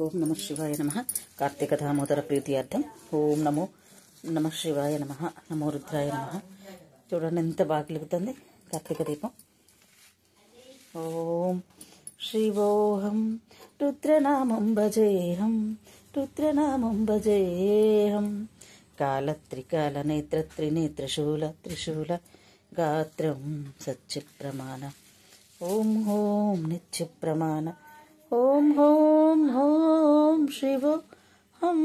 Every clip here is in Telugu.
ఓం నమ శివాయ నమ. కార్తీక దామోదర ప్రీత్యార్థం ఓం నమో నమ శివాయ నమ. నమో రుద్రాయ నమ. చూడండి ఎంత బాగా వెలుగుతుంది కార్తీక దీపం. ఓం శివోహం రుద్రనామం భజేహం, రుద్రనామం భజేహం. కాలత్రికాల నేత్ర త్రినేత్రశూల త్రిశూల గాత్రం సత్యప్రమాణ. ఓం ఓం నిత్యప్రమాణ. ఓం ఓం ఓం శివోహం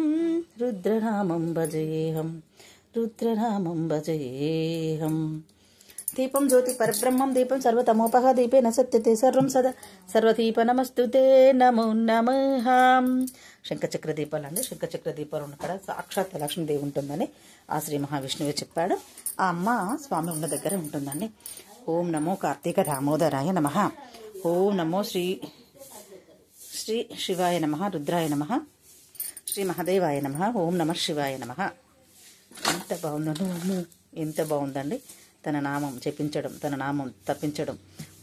రుద్రనామం భజేహం, రుద్రనామం భజేహం. దీపం జ్యోతి పరబ్రహ్మం దీపం సర్వతమోపహ దీపే నసత్యతే సర్వం సదా సర్వదీప నమస్తుతే నమో నమః. శంఖచక్ర దీపాలు అండి. శంఖచక్ర దీపాలు ఉన్న కాడ సాక్షాత్ లక్ష్మీదేవి ఉంటుందని ఆ శ్రీ మహావిష్ణువే చెప్పాడు. ఆ అమ్మ స్వామి ఉన్న దగ్గర ఉంటుందండి. ఓం నమో కార్తీక దామోదరాయ నమః. ఓం నమో శ్రీ శివాయ నమః, రుద్రాయ నమః, శ్రీ మహాదేవాయ నమః. ఓం నమ శివాయ నమః. ఎంత బాగుందండి, ఎంత బాగుందండి. తన నామం జపించడం, తన నామం తప్పించడం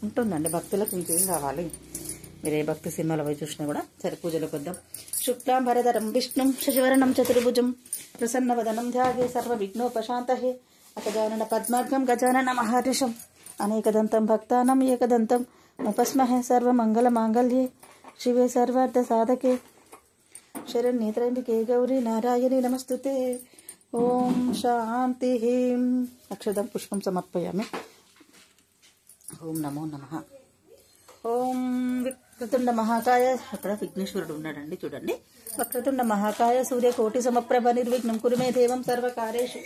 ఉంటుందండి. భక్తులకు ఇంకేం కావాలి? మీరు ఏ భక్తి సినిమాలో పోయి చూసినా కూడా సరే పూజలకు వద్దాం. శుక్లాంబరధరం విష్ణుం శశివర్ణం చతుర్భుజం ప్రసన్నవదనం ధ్యాగే సర్వ విఘ్నోపశాంతహే. అగజానన పద్మార్గం గజానన మహర్షం అనేకదంతం భక్తానం ఏకదంతం ఉపస్మహే. సర్వమంగళ మాంగళ్యే శివే సర్వార్థ సాధకే శరణ్యే త్రయంబకే గౌరీ నారాయణి నమస్తుతే. ఓం శాంతి. అక్షతం పుష్పం సమర్పయామి. ఓం నమో నమః. ఓం వక్రతుండ మహాకాయ. అక్కడ విఘ్నేశ్వరుడు ఉన్నాడండి చూడండి. వక్రతుండ మహాకాయ సూర్యకోటి సమప్రభ నిర్విఘ్నం కురు మే దేవం సర్వకార్యేషు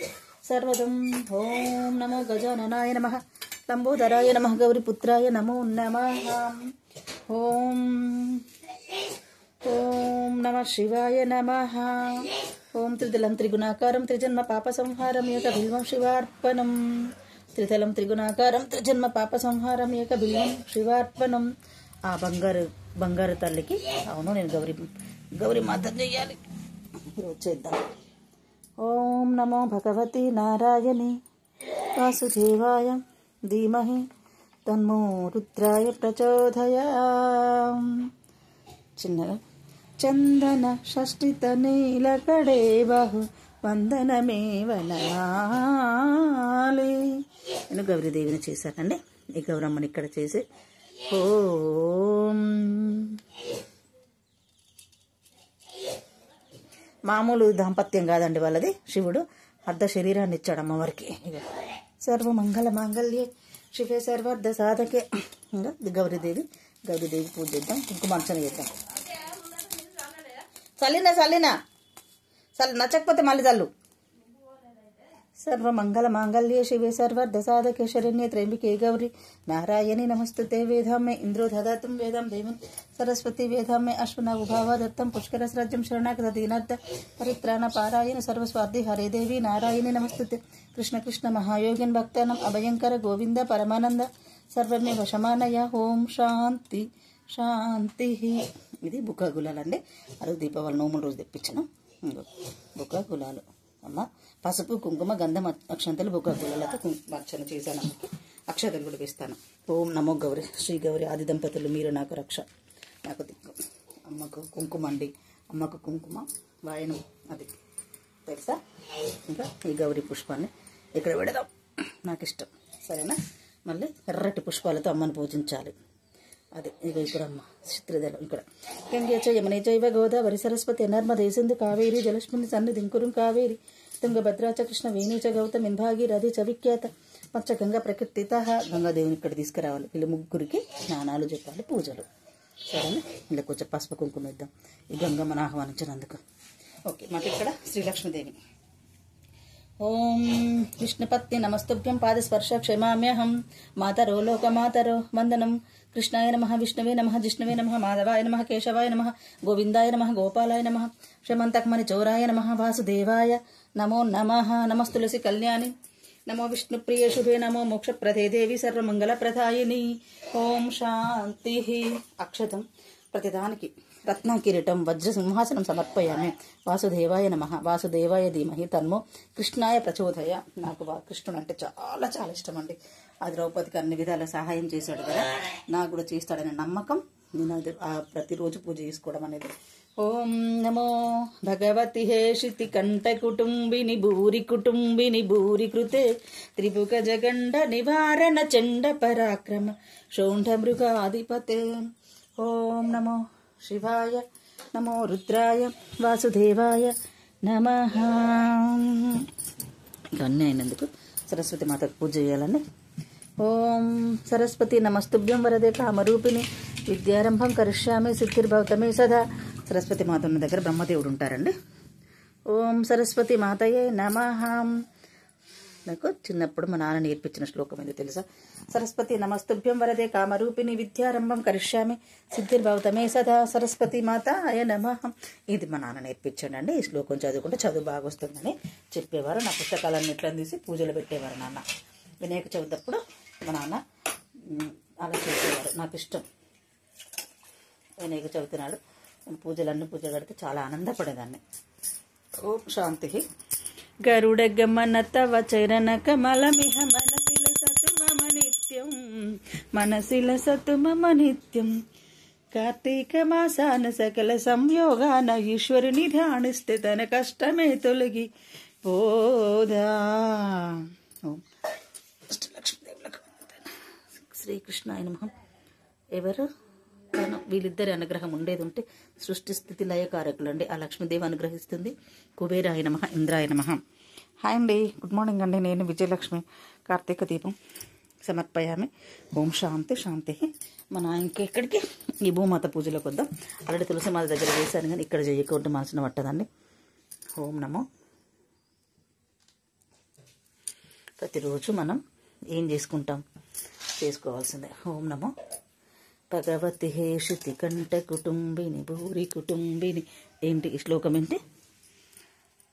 సర్వదం. ఓం నమో గజాననాయ నమః, లంబోదరాయ నమః, గౌరీపుత్రాయ నమో నమః. ఓం ఓం నమ శివాయ నమః. ఓం త్రిదలం త్రిగుణాకారం త్రిజన్మ పాప సంహారం ఏక బిల్వం శివార్పణం. త్రితలం త్రిగుణాకారం త్రిజన్మ పాప సంహారం ఏక బిల్వం శివార్పణం. ఆ బంగారు తల్లికి అవును నేను గౌరీ మాత చెయ్యాలి. చేద్దాం. ఓం నమో భగవతి నారాయణి వాసుదేవాయ ధీమహి తన్మో రుద్రాయ ప్రచోదయాత్. చిన్నగా చందన షష్ఠిత నీలకడే బాహు వందనమే వనాలి. నేను గౌరీదేవిని చేశానండి. ఈ గౌరమ్మని ఇక్కడ చేసి ఓం మామూలు దాంపత్యం కాదండి వాళ్ళది. శివుడు అర్ధ శరీరాన్ని ఇచ్చాడు అమ్మవారికి. సర్వమంగళ మాంగళ్యే శివే సర్వార్థ సాధకే. ఇంకా గౌరీదేవి పూజ చేద్దాం. కుంకుమార్చన చేద్దాం. చల్లినా నచ్చకపోతే మళ్ళీ చల్లు. సర్వమంగళ మాంగళ్యే శివే సర్వార్థ సాధకే శరణ్యే త్రయంబకే గౌరీ నారాయణి నమస్తుతే. వేదామే ఇంద్రో దదాతం వేదం దేవం సరస్వతి వేదామే అశ్వనాభావ దత్తం పుష్కరస్రాజ్యం శరణాగత దీనార్థ పరిత్రాణ పారాయణ సర్వస్వార్థి హరే దేవి నారాయణి నమస్తుతే. కృష్ణ కృష్ణ మహాయోగిన్ భక్తానం అభయంకర గోవింద పరమానంద సర్వమే వశమానయ. ఓం శాంతి శాంతి. ఇది బుక్క గులాలండి. అరుగు దీపావళి నోముల రోజు తెప్పించాను. బుక్క గులాలు అమ్మ పసుపు కుంకుమ గంధం అక్షంతలు బుక్క గులాలతో అర్చన చేశాను. అక్షతలు కూడా వేస్తాను. ఓం నమో గౌరీ శ్రీ గౌరీ ఆది దంపతులు మీరు నాకు రక్ష నాకు దిక్కు. అమ్మకు కుంకుమ అండి. అమ్మకు కుంకుమ వాయనం అది తెలుసా. ఇంకా ఈ గౌరీ పుష్పాన్ని ఇక్కడ పెడదాం. నాకు ఇష్టం. సరేనా. మళ్ళీ ఎర్రటి పుష్పాలతో అమ్మను పూజించాలి. అదే ఇక ఇప్పుడు అమ్మ చిత్రదళం ఇక్కడ గంగే చ యమునే చైవ గోదావరి సరస్వతి నర్మదే సింధు కావేరి జలస్మిన్ సన్నిధిం కురుం కావేరి తుంగభద్రా చ కృష్ణ వేణి చ గౌతమిన్ భాగీరథి చ విఖ్యాత పంచగంగా ప్రకృతిత. గంగాదేవిని ఇక్కడ తీసుకురావాలి. వీళ్ళు ముగ్గురికి స్నానాలు చెప్పాలి, పూజలు. సరేనా. ఇలా కొంచెం పసుపు కుంకుమ ఇద్దాం ఈ గంగమ్మను ఆహ్వానించినందుకు. ఓకే. మాకు ఇక్కడ శ్రీలక్ష్మీదేవి. ఓం విష్ణుపత్ని నమస్తుభ్యం పాదస్పర్శ క్షమామ్యహం. మాతరో లోకమాతరో వందనం. కృష్ణాయ నమః విష్ణవే నమః జిష్ణవే నమః మాధవాయ నమః కేశవాయ నమః గోవిందాయ నమః గోపాలాయ నమః క్షమంతకమణి చౌరాయ నమః వాసుదేవాయ నమో నమః. నమస్తులసి కళ్యాణి నమో విష్ణుప్రియ శుభే నమో మోక్షప్రదే దేవి సర్వమంగళప్రదాయిని. ఓం శాంతి. అక్షతం ప్రతిదానికి రత్న కిరీటం వజ్ర సింహాసనం సమర్పయామి. వాసుదేవాయ నమః వాసుదేవాయ ధీమహి తన్మో కృష్ణాయ ప్రచోదయ. నాకు కృష్ణుడు అంటే చాలా చాలా ఇష్టం అండి. ఆ ద్రౌపదికి అన్ని విధాల సహాయం చేశాడు కదా, నాకు కూడా చేస్తాడనే నమ్మకం నేను అది ప్రతిరోజు పూజ చేసుకోవడం అనేది. ఓం నమో భగవతి హేషితి కంఠ కుటుంబిని భూరి కృతే త్రిభుగ జగండ నివారణ చండ పరాక్రమ షోంఢ మృగాధిపతే. ఓం నమో శివాయ నమో రుద్రాయ వాసుదేవాయ నమః. ఇవన్నీ అయినందుకు సరస్వతి మాతకు పూజ చేయాలండి. ఓం సరస్వతి నమస్తుభ్యం వరదే కామరూపిణి విద్యారంభం కరిష్యామి సిద్ధిర్భవతమే సదా. సరస్వతి మాత ఉన్న దగ్గర బ్రహ్మదేవుడు ఉంటారండి. ఓం సరస్వతి మాతయే నమః. నాకు చిన్నప్పుడు మా నాన్న నేర్పించిన శ్లోకం ఏందో తెలుసా? సరస్వతి నమస్తుభ్యం వరదే కామరూపిణి విద్యారంభం కరిష్యామి సిద్ధిర్భవతమే సదా సరస్వతి మాతాయ నమః. ఇది మా నాన్న నేర్పించాడండి. ఈ శ్లోకం చదువుకుంటే చదువు బాగా వస్తుందని చెప్పేవారు. నా పుస్తకాలన్నిట్లని తీసి పూజలు పెట్టేవారు నాన్న. వినాయక చవితి అప్పుడు మా నాన్న అలా చేసేవారు. నాకు ఇష్టం. వినాయక చవితి నాడు పూజలన్నీ పూజ కడితే చాలా ఆనందపడేదాన్ని. ఓం శాంతి. గరుడ గమన తవ చరణ కమలమిహ మనసిల సతు మమ నిత్యం కార్తీక మాసాన సకల సంయోగాన ఈశ్వరుని ధ్యానిస్తే తన కష్టమే తొలగి పోదా. శ్రీకృష్ణాయ నమః. ఎవరు వీళ్ళిద్దరి అనుగ్రహం ఉండేది ఉంటే సృష్టి స్థితి లయకారకులండి. ఆ లక్ష్మీదేవి అనుగ్రహిస్తుంది. కుబేరాయ నమః, ఇంద్రాయ నమః. హాయ్ అండి, గుడ్ మార్నింగ్ అండి. నేను విజయలక్ష్మి. కార్తీక దీపం సమర్పయామి. ఓం శాంతి శాంతి. మన ఇంకెక్కడికి ఈ భూమాత పూజలోకి వద్దాం. ఆల్రెడీ తులసి మాత దగ్గర వేశాను కానీ ఇక్కడ చేయకుండా మనసున పట్టదండి. ఓం నమో. ప్రతిరోజు మనం ఏం చేసుకోవాల్సిందే. ఓం నమో భగవతి హేషితి కంఠ కుటుంబిని భూరి కుటుంబిని. ఏంటి ఈ శ్లోకం ఏంటి?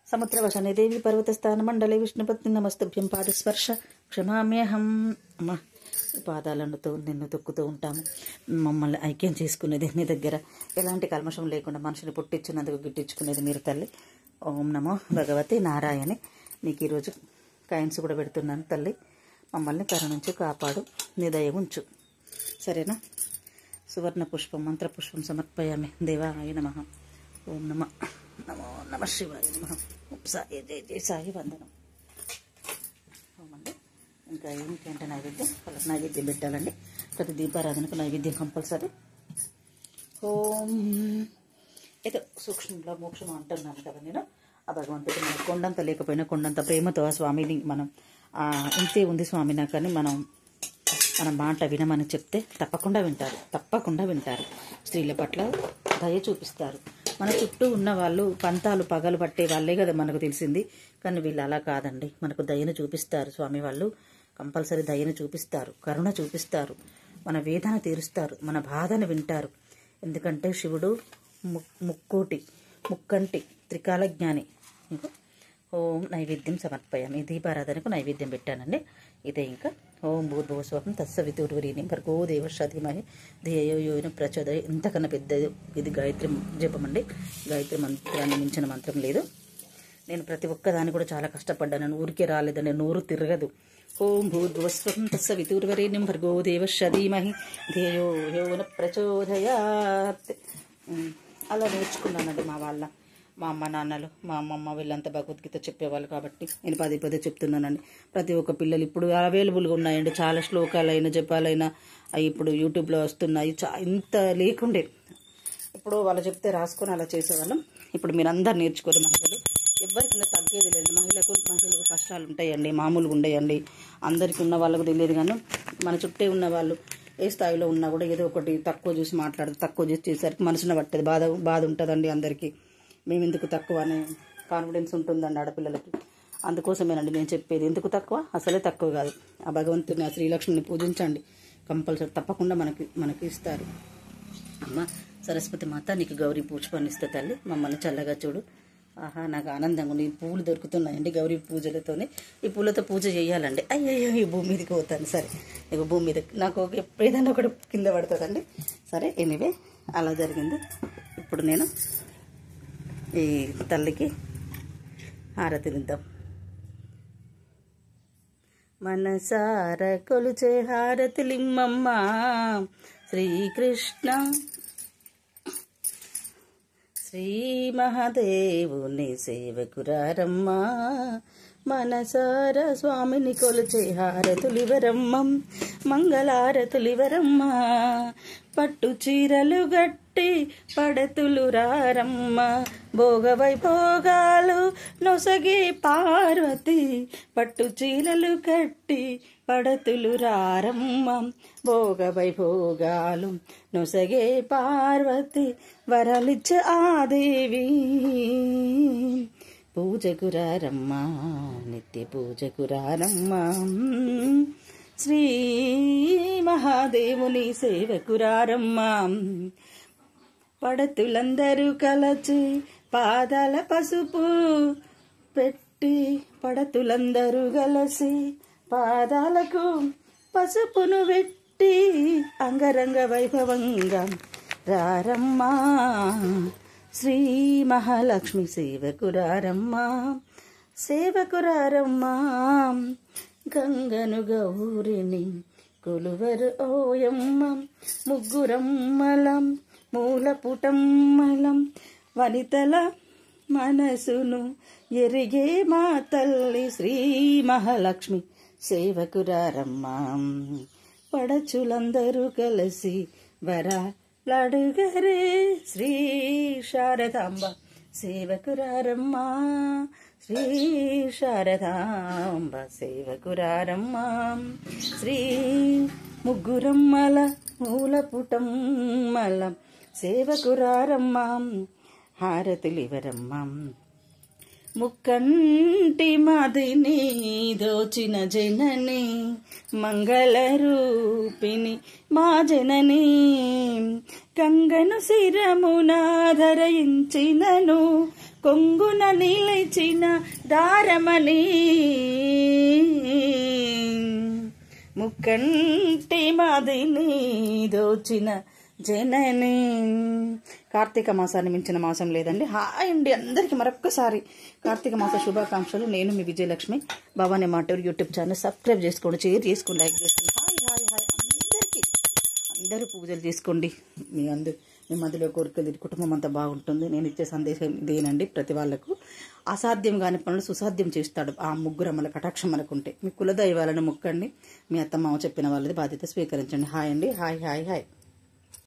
సముద్రవశనే దేవి పర్వతస్థాన మండలే విష్ణుపత్ని నమస్తుభ్యం పాటు స్పర్శ క్షమామ్యహం. అమ్మ పాదాలతో నిన్ను తొక్కుతూ ఉంటాము. మమ్మల్ని ఐక్యం చేసుకునేది మీ దగ్గర. ఎలాంటి కల్మషం లేకుండా మనుషుని పుట్టించినందుకు గిట్టించుకునేది మీరు తల్లి. ఓం నమో భగవతి నారాయణి. మీకు ఈరోజు కాయిన్స్ కూడా పెడుతున్నాను తల్లి. మమ్మల్ని కరుణించు, కాపాడు, నీ దయ ఉంచు. సరేనా? సువర్ణ పుష్పం మంత్రపుష్పం సమర్పయామి. దేవాయ నమః. ఓం నమో శివాయ నమః. సాయి జయ జయ సాయి వందనం. ఓమండి. ఇంకా ఏంటంటే నైవేద్యం, వాళ్ళకి నైవేద్యం పెట్టాలండి. ప్రతి దీపారాధనకు నైవేద్యం కంపల్సరీ. ఓం ఏదో సూక్ష్మంలో మోక్షం అంటున్నాను కదా నేను. ఆ భగవంతుడు మనకు కొండంత లేకపోయినా కొండంత ప్రేమతో ఆ స్వామిని మనం ఇంతే ఉంది స్వామి నాకని మన మాట వినమని చెప్తే తప్పకుండా వింటారు. స్త్రీల పట్ల దయ చూపిస్తారు. మన చుట్టూ ఉన్న వాళ్ళు పంతాలు పగలు పట్టే వాళ్ళే కదా మనకు తెలిసింది. కానీ వీళ్ళు అలా కాదండి. మనకు దయను చూపిస్తారు. స్వామి వాళ్ళు కంపల్సరీ దయను చూపిస్తారు, కరుణ చూపిస్తారు, మన వేదన తీరుస్తారు, మన బాధను వింటారు. ఎందుకంటే శివుడు ముక్కంటి త్రికాల జ్ఞాని. ఓం నైవేద్యం సమర్పయామి. దీపారాధనకు నైవేద్యం పెట్టానండి. ఇదే ఇంకా ఓం భూర్భువస్వహం తత్సవితుర్వరేణ్యం భర్గో దేవస్య ధీమహి ధియో యో నః ప్రచోదయాత్. ఇంతకన్నా పెద్ద ఇది గాయత్రి జపం అండి. గాయత్రి మంత్రాన్ని మించిన మంత్రం లేదు. నేను ప్రతి ఒక్కదాన్ని కూడా చాలా కష్టపడ్డాను. ఊరికే రాలేదండి, నోరు తిరగదు. ఓం భూర్భువస్వహం తత్సవితుర్వరేణ్యం భర్గో దేవస్య ధీమహి ధియో యో నః ప్రచోదయాత్. అలా నేర్చుకున్నానండి. మా అమ్మ నాన్నలు, మా అమ్మమ్మ వీళ్ళంతా భగవద్గీత చెప్పేవాళ్ళు కాబట్టి నేను పదే చెప్తున్నానండి. ప్రతి ఒక్క పిల్లలు ఇప్పుడు అవైలబుల్గా ఉన్నాయండి. చాలా శ్లోకాలైనా జపాలైనా ఇప్పుడు యూట్యూబ్లో వస్తున్నాయి. ఇంత లేకుండే. ఇప్పుడు వాళ్ళు చెప్తే రాసుకొని అలా చేసేవాళ్ళం. ఇప్పుడు మీరు అందరు నేర్చుకోరు. మహిళలు ఎవరికైనా తగ్గేది లేదు. మహిళలకు కష్టాలు ఉంటాయండి, మామూలుగా ఉండయండి. అందరికీ ఉన్న వాళ్ళకు తెలియదు. కానీ మన చుట్టే ఉన్న వాళ్ళు ఏ స్థాయిలో ఉన్నా కూడా ఏదో ఒకటి తక్కువ చూసి మాట్లాడదు. తక్కువ చూసి చేసేసరికి మనసున పట్టేది బాధ ఉంటుందండి అందరికీ. మేము ఎందుకు తక్కువ అనే కాన్ఫిడెన్స్ ఉంటుందండి ఆడపిల్లలకి. అందుకోసమేనండి నేను చెప్పేది. ఎందుకు తక్కువ? అసలే తక్కువ కాదు. ఆ భగవంతుని, ఆ శ్రీలక్ష్మిని పూజించండి. కంపల్సరీ తప్పకుండా మనకి ఇస్తారు. అమ్మ సరస్వతి మాత నీకు గౌరీ పుష్పాన్ని ఇస్తే తల్లి మమ్మల్ని చల్లగా చూడు. ఆహా నాకు ఆనందంగా ఉంది. ఈ పూలు దొరుకుతున్నాయండి గౌరీ పూజలతోనే. ఈ పూలతో పూజ చేయాలండి. అయ్యయ్యో ఈ భూమి మీదకి పోతాను. సరే నీకు భూమి మీద నాకు ఏదైనా ఒకటి కింద పడుతుందండి. సరే ఎనీవే అలా జరిగింది. ఇప్పుడు నేను ఈ తల్లికి హారతినిద్దాం. మనసార కొలుచే హారతిలిమ్మమ్మ శ్రీకృష్ణ శ్రీ మహాదేవుని సేవకురారమ్మా మనసార స్వామిని కొలిచే హారతులివరమ్మ మంగళారతులివరమ్మ పట్టు చీరలు గట్టి పడతులు రారమ్మ భోగవైభోగాలు నొసగే పార్వతి పట్టు చీరలు కట్టి పడతులు రారమ్మ భోగవైభోగాలు నొసగే పార్వతి వరలిచ్చ ఆ దేవి పూజకురారమ్మా నిత్య పూజకురారమ్మా శ్రీ మహాదేవుని సేవకురారమ్మా పడతులందరూ కలచి పాదాల పసుపు పెట్టి పడతులందరూ కలిసి పాదాలకు పసుపును పెట్టి అంగరంగ వైభవంగా రారమ్మా శ్రీ మహాలక్ష్మి సేవకురారమ్మా సేవకురారమ్మా గంగను గౌరిని కొలువరు ఓయమ్మ ముగ్గురమ్మలం మూలపుటమ్మలం వనితల మనసును ఎరిగే మా తల్లి శ్రీ మహాలక్ష్మి సేవకురారమ్మా పడచులందరూ కలిసి వరాలడుగరే శ్రీ శారదాంబ సేవకురారమ్మా శ్రీ శారదాంబ సేవకురారమ్మా శ్రీ ముగ్గురమ్మల మూలపుటమ్మల సేవకురారమ్మా హారతులివరమ్మా ముక్కంటి మదిని దోచిన జనని మంగళరూపిణి మా జనని గంగను శిరమున ధరించినను కొంగున నిలిచిన దారమణి ముక్కంటి మదిని దోచిన జనని కార్తీక మాసాన్ని మించిన మాసం లేదండి. హాయ్ అండి అందరికీ మరొక్కసారి కార్తీక మాస శుభాకాంక్షలు. నేను మీ Vijayalakshmi. Bhavani Maturu YouTube channel subscribe చేసుకోండి, షేర్ చేసుకోండి, లైక్ చేసుకోండి. హాయ్ హాయ్ హాయ్ అందరికీ అందరూ పూజలు చేసుకోండి. మీ మధ్యలో కోరికలు కుటుంబం అంతా బాగుంటుంది. నేను ఇచ్చే సందేశం ఇదేనండి. ప్రతి వాళ్ళకు అసాధ్యం కాని పనులు సుసాధ్యం చేస్తాడు ఆ ముగ్గురమ్మల కటాక్షం మనకుంటే. మీ కులదైవాలను మొక్కండి. మీ అత్తమ్మ చెప్పిన వాళ్ళది బాధ్యత స్వీకరించండి. హాయ్ అండి. Hi hi hi.